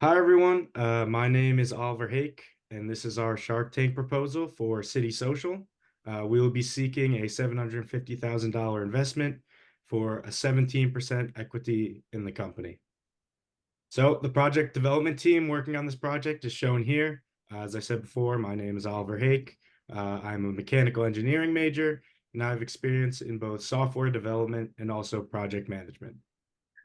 Hi, everyone. My name is Oliver Hake, and this is our Shark Tank proposal for City Social. We will be seeking a $750,000 investment for a 17% equity in the company. So the project development team working on this project is shown here. As I said before, my name is Oliver Hake. I'm a mechanical engineering major, and I have experience in both software development and also project management.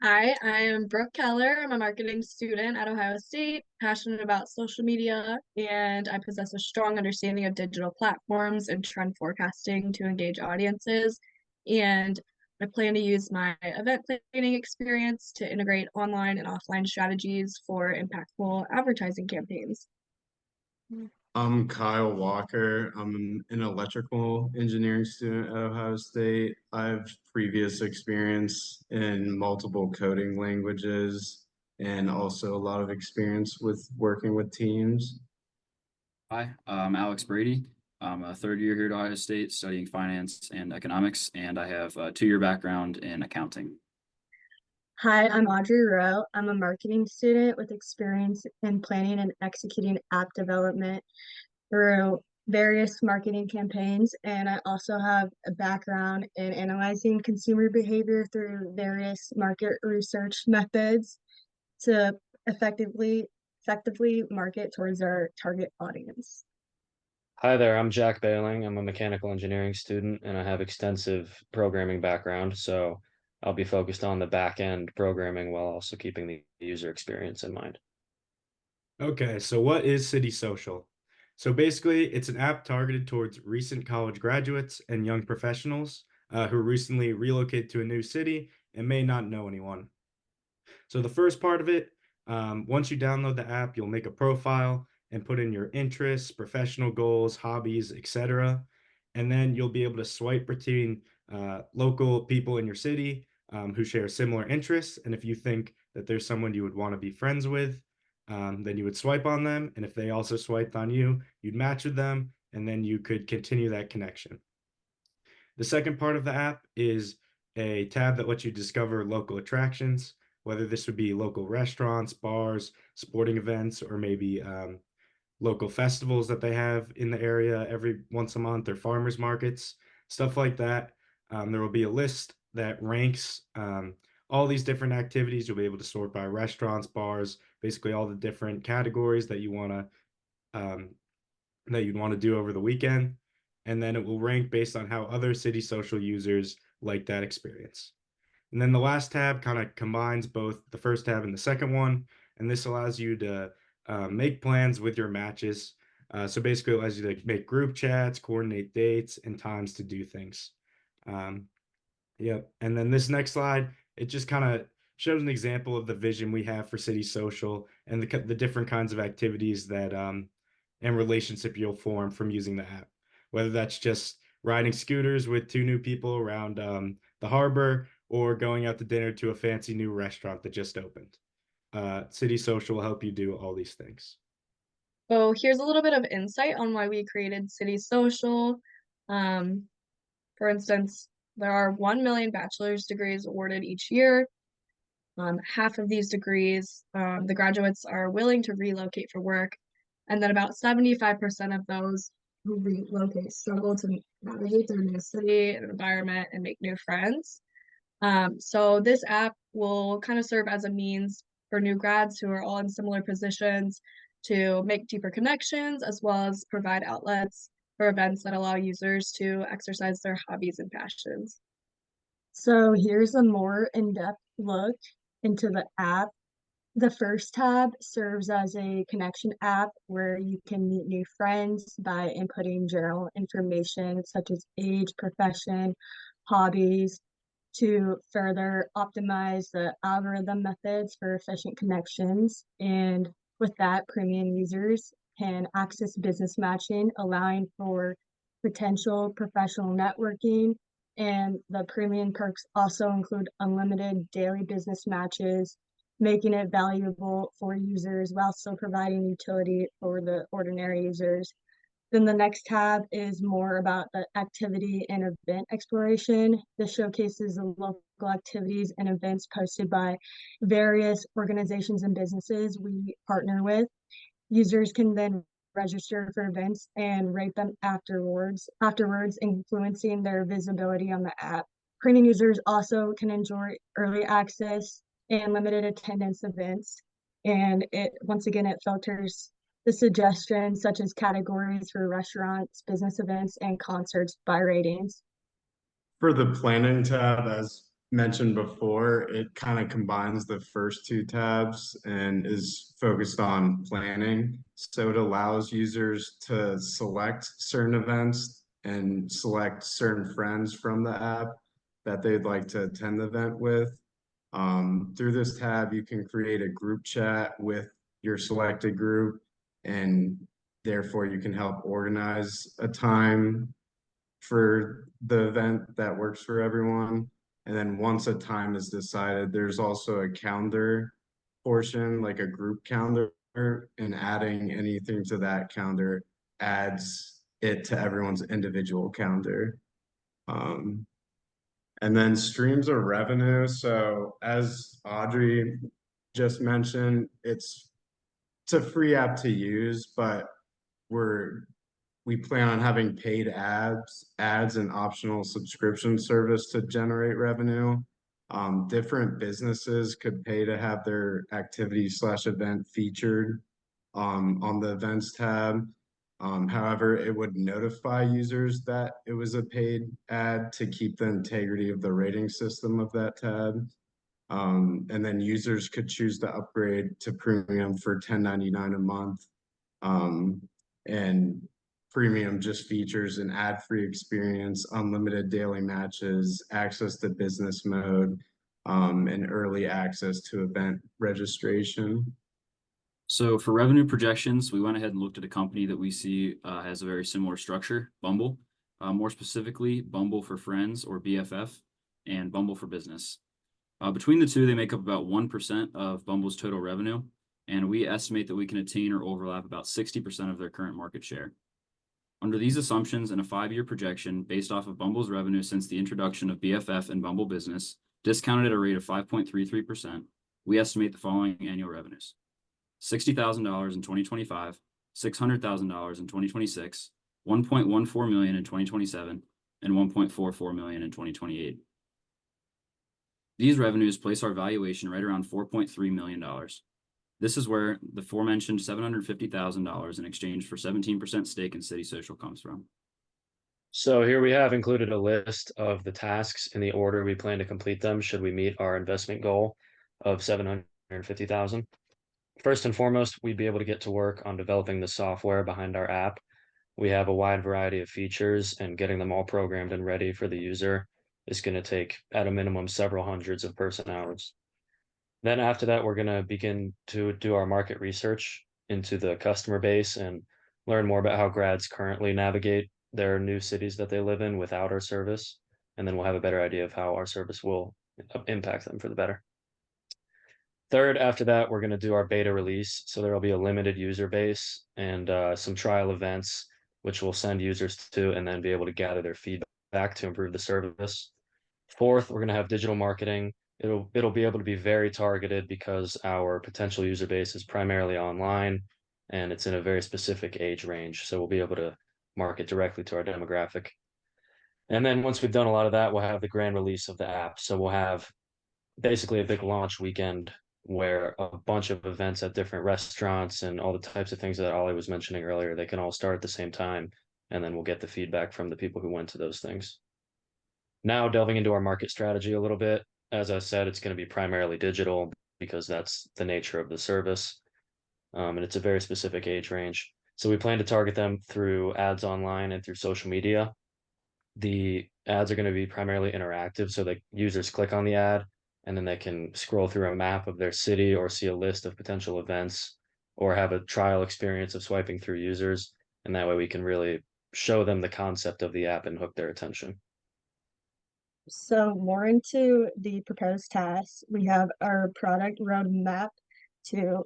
Hi, I am Brooke Keller. I'm a marketing student at Ohio State, passionate about social media, and I possess a strong understanding of digital platforms and trend forecasting to engage audiences. And I plan to use my event planning experience to integrate online and offline strategies for impactful advertising campaigns. I'm Kyle Walker. I'm an electrical engineering student at Ohio State. I have previous experience in multiple coding languages and also a lot of experience with working with teams. Hi, I'm Alex Brady. I'm a third year here at Ohio State studying finance and economics, and I have a 2-year background in accounting. Hi, I'm Audrey Rowe. I'm a marketing student with experience in planning and executing app development through various marketing campaigns, and I also have a background in analyzing consumer behavior through various market research methods to effectively market towards our target audience. Hi there, I'm Jack Bailing. I'm a mechanical engineering student and I have extensive programming background, so I'll be focused on the back end programming while also keeping the user experience in mind. Okay, so what is City Social? So basically, it's an app targeted towards recent college graduates and young professionals who recently relocated to a new city and may not know anyone. So the first part of it, once you download the app, you'll make a profile and put in your interests, professional goals, hobbies, etc. And then you'll be able to swipe between local people in your city who share similar interests. And if you think that there's someone you would want to be friends with, then you would swipe on them. And if they also swiped on you, you'd match with them, and then you could continue that connection. The second part of the app is a tab that lets you discover local attractions, whether this would be local restaurants, bars, sporting events, or maybe local festivals that they have in the area every once a month or farmers markets, stuff like that. There will be a list that ranks all these different activities. You'll be able to sort by restaurants, bars, basically all the different categories that um, you'd want to do over the weekend. And then it will rank based on how other City Social users like that experience. And then the last tab kind of combines both the first tab and the second one. And this allows you to make plans with your matches. So basically, it allows you to make group chats, coordinate dates and times to do things. Um, yep. And then this next slide, it just kind of shows an example of the vision we have for City Social and the different kinds of activities that and relationship you'll form from using the app. Whether that's just riding scooters with two new people around the harbor or going out to dinner to a fancy new restaurant that just opened. City Social will help you do all these things. So here's a little bit of insight on why we created City Social. Um, for instance, there are 1 million bachelor's degrees awarded each year. Half of these degrees, the graduates are willing to relocate for work, and then about 75% of those who relocate struggle to navigate their new city and environment and make new friends. So this app will kind of serve as a means for new grads who are all in similar positions to make deeper connections, as well as provide outlets for events that allow users to exercise their hobbies and passions. So here's a more in-depth look into the app. The first tab serves as a connection app where you can meet new friends by inputting general information such as age, profession, hobbies to further optimize the algorithm methods for efficient connections. And with that, premium users can access business matching, allowing for potential professional networking. And the premium perks also include unlimited daily business matches, making it valuable for users while still providing utility for the ordinary users. Then the next tab is more about the activity and event exploration. This showcases the local local activities and events posted by various organizations and businesses we partner with. Users can then register for events and rate them afterwards, influencing their visibility on the app. Premium users also can enjoy early access and limited attendance events. And once again, it filters the suggestions such as categories for restaurants, business events, and concerts by ratings. For the planning tab, as mentioned before, it kind of combines the first two tabs and is focused on planning. So it allows users to select certain events and select certain friends from the app that they'd like to attend the event with. Through this tab, you can create a group chat with your selected group, and therefore you can help organize a time for the event that works for everyone. And then once a time is decided, there's also a calendar portion, like a group calendar, and adding anything to that calendar adds it to everyone's individual calendar. And then streams of revenue. So as Audrey just mentioned, it's a free app to use, but we plan on having paid ads and optional subscription service to generate revenue. Different businesses could pay to have their activity/event featured on the events tab. However, it would notify users that it was a paid ad to keep the integrity of the rating system of that tab. And then users could choose to upgrade to premium for $10.99 a month. And premium just features an ad-free experience, unlimited daily matches, access to business mode, and early access to event registration. So for revenue projections, we went ahead and looked at a company that we see has a very similar structure, Bumble. More specifically, Bumble for Friends, or BFF, and Bumble for Business. Between the two, they make up about 1% of Bumble's total revenue, and we estimate that we can attain or overlap about 60% of their current market share. Under these assumptions and a 5-year projection based off of Bumble's revenue since the introduction of BFF and Bumble Business, discounted at a rate of 5.33%, we estimate the following annual revenues: $60,000 in 2025, $600,000 in 2026, $1.14 million in 2027, and $1.44 million in 2028. These revenues place our valuation right around $4.3 million. This is where the aforementioned $750,000 in exchange for 17% stake in City Social comes from. So here we have included a list of the tasks in the order we plan to complete them should we meet our investment goal of $750,000. First and foremost, we'd be able to get to work on developing the software behind our app. We have a wide variety of features, and getting them all programmed and ready for the user is going to take, at a minimum, several hundreds of person hours. Then after that, we're going to begin to do our market research into the customer base and learn more about how grads currently navigate their new cities that they live in without our service. And then we'll have a better idea of how our service will impact them for the better. Third, after that, we're going to do our beta release. So there will be a limited user base and some trial events, which we'll send users to and then be able to gather their feedback to improve the service. Fourth, we're going to have digital marketing. It'll be able to be very targeted because our potential user base is primarily online and it's in a very specific age range. So we'll be able to market directly to our demographic. And then once we've done a lot of that, we'll have the grand release of the app. So we'll have basically a big launch weekend where a bunch of events at different restaurants and all the types of things that Ollie was mentioning earlier, they can all start at the same time. And then we'll get the feedback from the people who went to those things. Now delving into our market strategy a little bit. As I said, it's going to be primarily digital because that's the nature of the service. And it's a very specific age range. So we plan to target them through ads online and through social media. The ads are going to be primarily interactive, so that users click on the ad and then they can scroll through a map of their city or see a list of potential events or have a trial experience of swiping through users. And that way we can really show them the concept of the app and hook their attention. So more into the proposed tasks, we have our product roadmap to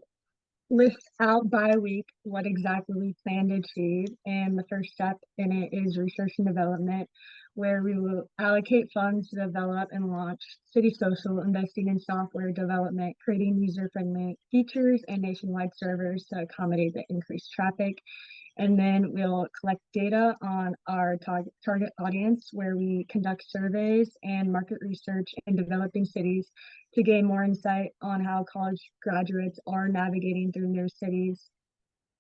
list out by week what exactly we plan to achieve. And the first step in it is research and development, where we will allocate funds to develop and launch City Social, investing in software development, creating user-friendly features and nationwide servers to accommodate the increased traffic. And then we'll collect data on our target audience, where we conduct surveys and market research in developing cities to gain more insight on how college graduates are navigating through their cities.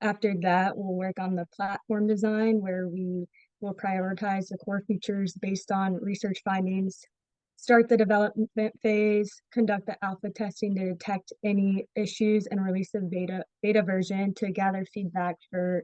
After that, we'll work on the platform design, where we will prioritize the core features based on research findings, start the development phase, conduct the alpha testing to detect any issues, and release the beta version to gather feedback for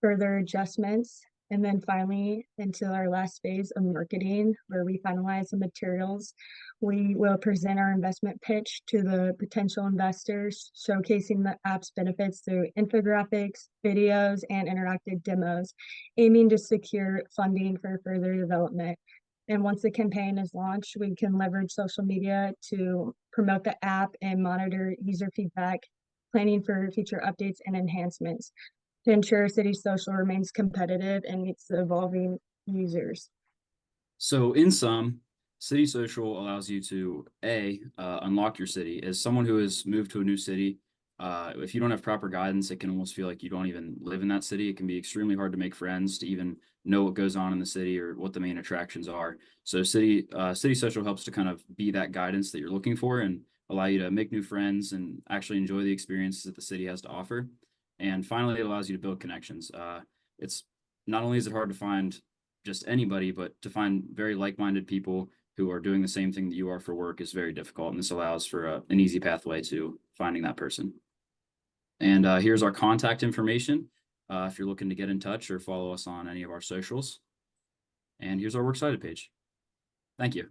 further adjustments. And then finally, into our last phase of marketing, where we finalize the materials. We will present our investment pitch to the potential investors, showcasing the app's benefits through infographics, videos, and interactive demos, aiming to secure funding for further development. And once the campaign is launched, we can leverage social media to promote the app and monitor user feedback, planning for future updates and enhancements to ensure City Social remains competitive and meets the evolving users. So in sum, City Social allows you to unlock your city. As someone who has moved to a new city, if you don't have proper guidance, it can almost feel like you don't even live in that city. It can be extremely hard to make friends, to even know what goes on in the city or what the main attractions are. So City Social helps to kind of be that guidance that you're looking for and allow you to make new friends and actually enjoy the experiences that the city has to offer. And finally, it allows you to build connections. It's not only is it hard to find just anybody, but to find very like-minded people who are doing the same thing that you are for work is very difficult. And this allows for an easy pathway to finding that person. And here's our contact information if you're looking to get in touch or follow us on any of our socials. And here's our Works Cited page. Thank you.